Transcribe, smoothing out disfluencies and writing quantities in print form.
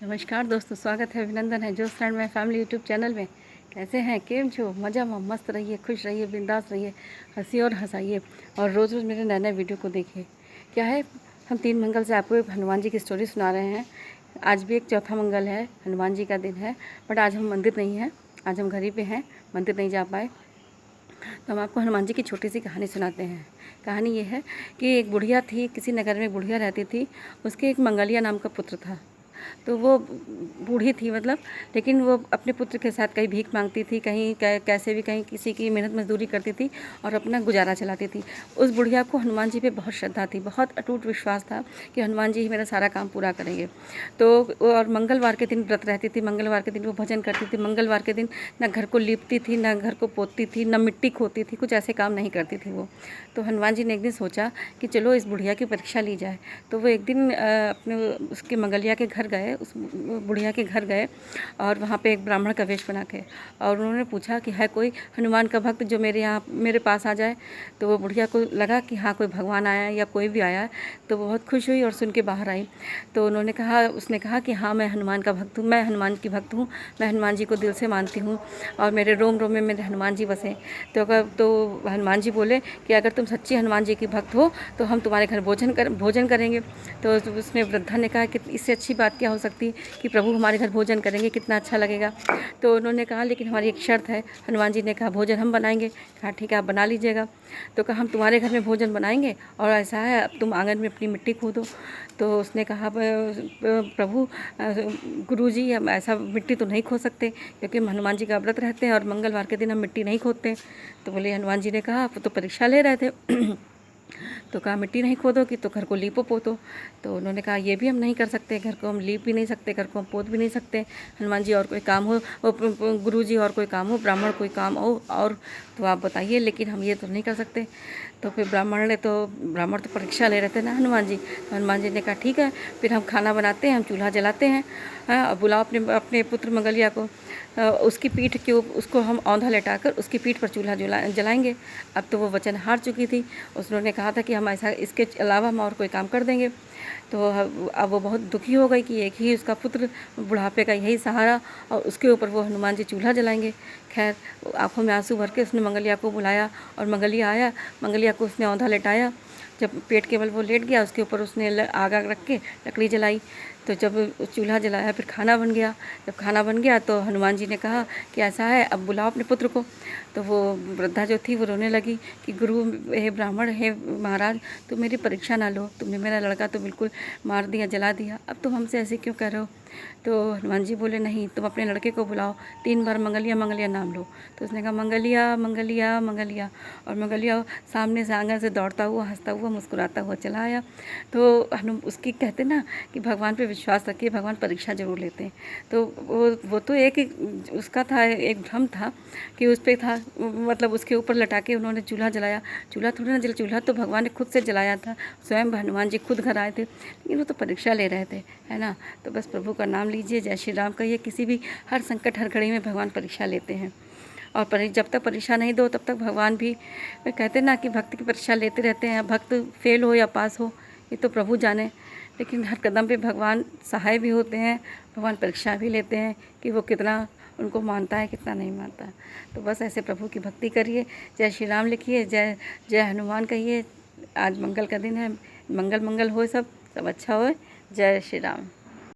नमस्कार दोस्तों, स्वागत है, अभिनंदन है जोश फ्रेंड में फैमिली यूट्यूब चैनल में। कैसे हैं, केम छो, मज़ा में मस्त रहिए, खुश रहिए, बिंदास रहिए, हंसी और हंसाइए और रोज़ रोज़ मेरे नए नए वीडियो को देखिए। क्या है, हम 3 मंगल से आपको एक हनुमान जी की स्टोरी सुना रहे हैं। आज भी एक चौथा मंगल है, हनुमान जी का दिन है, बट आज हम मंदिर नहीं हैं, आज हम घर ही पे हैं, मंदिर नहीं जा पाए। तो हम आपको हनुमान जी की छोटी सी कहानी सुनाते हैं। कहानी ये है कि एक बुढ़िया थी, किसी नगर में एक बुढ़िया रहती थी। उसके एक मंगलिया नाम का पुत्र था। तो वो बूढ़ी थी मतलब, लेकिन वो अपने पुत्र के साथ कहीं भीख मांगती थी, कहीं कैसे भी कहीं किसी की मेहनत मजदूरी करती थी और अपना गुजारा चलाती थी। उस बुढ़िया को हनुमान जी पे बहुत श्रद्धा थी, बहुत अटूट विश्वास था कि हनुमान जी ही मेरा सारा काम पूरा करेंगे। तो और मंगलवार के दिन व्रत रहती थी, मंगलवार के दिन वो भजन करती थी। मंगलवार के दिन न घर को लीपती थी, न घर को पोतती थी, न मिट्टी खोती थी, कुछ ऐसे काम नहीं करती थी वो। तो हनुमान जी ने एक दिन सोचा कि चलो इस बुढ़िया की परीक्षा ली जाए। तो वो एक दिन अपने उसके मंगलिया के घर गए, उस बुढ़िया के घर गए और वहाँ पे एक ब्राह्मण का वेश बना के, और उन्होंने पूछा कि है कोई हनुमान का भक्त जो मेरे पास आ जाए। तो वो बुढ़िया को लगा कि हाँ, कोई भगवान आया है या कोई भी आया है। तो वो बहुत खुश हुई और सुन के बाहर आई। तो उसने कहा कि हाँ, मैं हनुमान का भक्त हूँ, मैं हनुमान की भक्त हूँ, मैं हनुमान जी को दिल से मानती हूँ और मेरे रोम रोम में मेरे हनुमान जी बसे। तो हनुमान जी बोले कि अगर तुम सच्ची हनुमान जी की भक्त हो तो हम तुम्हारे घर भोजन करेंगे। तो उसमें वृद्धा ने कहा कि इससे अच्छी बात क्या हो सकती है कि प्रभु हमारे घर भोजन करेंगे, कितना अच्छा लगेगा। तो उन्होंने कहा लेकिन हमारी एक शर्त है। हनुमान जी ने कहा भोजन हम बनाएंगे। कहा ठीक है, आप बना लीजिएगा। तो कहा हम तुम्हारे घर में भोजन बनाएंगे और ऐसा है अब तुम आंगन में अपनी मिट्टी खोदो। तो उसने कहा प्रभु गुरुजी, हम ऐसा मिट्टी तो नहीं खोद सकते क्योंकि हम हनुमान जी का व्रत रहते हैं और मंगलवार के दिन हम मिट्टी नहीं खोदते। तो बोले, हनुमान जी ने कहा आप तो परीक्षा ले रहे थे तो कहा मिट्टी नहीं खोदोगी तो घर को लीपो पोतो। तो उन्होंने कहा ये भी हम नहीं कर सकते, घर को हम लीप भी नहीं सकते, घर को हम पोत भी नहीं सकते। हनुमान जी और कोई काम हो, गुरु जी और कोई काम हो, ब्राह्मण कोई काम हो और तो आप बताइए, लेकिन हम ये तो नहीं कर सकते। तो फिर ब्राह्मण तो परीक्षा ले रहे थे ना हनुमान जी। तो हनुमान जी ने कहा ठीक है, फिर हम खाना बनाते हैं, हम चूल्हा जलाते हैं। हाँ, बुलाओ अपने अपने पुत्र मंगलिया को। उसकी पीठ के उसको हम औंधा लेटाकर उसकी पीठ पर चूल्हा जलाएंगे। अब तो वो वचन हार चुकी थी। उसने कहा था कि हम ऐसा, इसके अलावा हम और कोई काम कर देंगे। तो अब वो बहुत दुखी हो गई कि एक ही उसका पुत्र, बुढ़ापे का यही सहारा, और उसके ऊपर वो हनुमान जी चूल्हा जलाएंगे। खैर, आंखों में आंसू भर के उसने मंगलिया को बुलाया और मंगलिया आया। मंगलिया को उसने औंधा लेटाया। जब पेट के बल वो लेट गया, उसके ऊपर उसने आग रख के लकड़ी जलाई। तो जब चूल्हा जलाया फिर खाना बन गया। जब खाना बन गया तो हनुमान जी ने कहा कि ऐसा है, अब बुलाओ अपने पुत्र को। तो वो वृद्धा जो थी वो रोने लगी कि गुरु, हे ब्राह्मण, हे महाराज, तुम मेरी परीक्षा ना लो, तुमने मेरा लड़का तो बिल्कुल मार दिया, जला दिया, अब तुम हमसे ऐसे क्यों कह रहे हो। तो हनुमान जी बोले, नहीं, तुम अपने लड़के को बुलाओ, 3 बार मंगलिया मंगलिया नाम लो। तो उसने कहा मंगलिया मंगलिया मंगलिया, और मंगलिया सामने से आंगन से दौड़ता हुआ, हंसता हुआ, मुस्कुराता हुआ चला आया। तो उसकी कहते ना कि भगवान पे विश्वास रखिए, भगवान परीक्षा जरूर लेते हैं। तो वो तो एक उसका था, एक भ्रम था कि उस पर था, मतलब उसके ऊपर लटा के उन्होंने चूल्हा जलाया। चूल्हा थोड़ी ना जला, चूल्हा तो भगवान ने खुद से जलाया था, स्वयं हनुमान जी खुद घर आए थे, लेकिन वो तो परीक्षा ले रहे थे, है ना। तो बस प्रभु का नाम लीजिए, जय श्री राम कहिए, किसी भी हर संकट हर घड़ी में भगवान परीक्षा लेते हैं। और जब तक परीक्षा नहीं दो तब तक भगवान भी कहते ना कि भक्त की परीक्षा लेते रहते हैं। भक्त फेल हो या पास हो ये तो प्रभु जाने, लेकिन हर कदम पे भगवान सहाय भी होते हैं, भगवान परीक्षा भी लेते हैं कि वो कितना उनको मानता है, कितना नहीं मानता। तो बस ऐसे प्रभु की भक्ति करिए, जय श्री राम लिखिए, जय जय हनुमान कहिए। आज मंगल का दिन है, मंगल मंगल हो, सब अच्छा हो। जय श्री राम।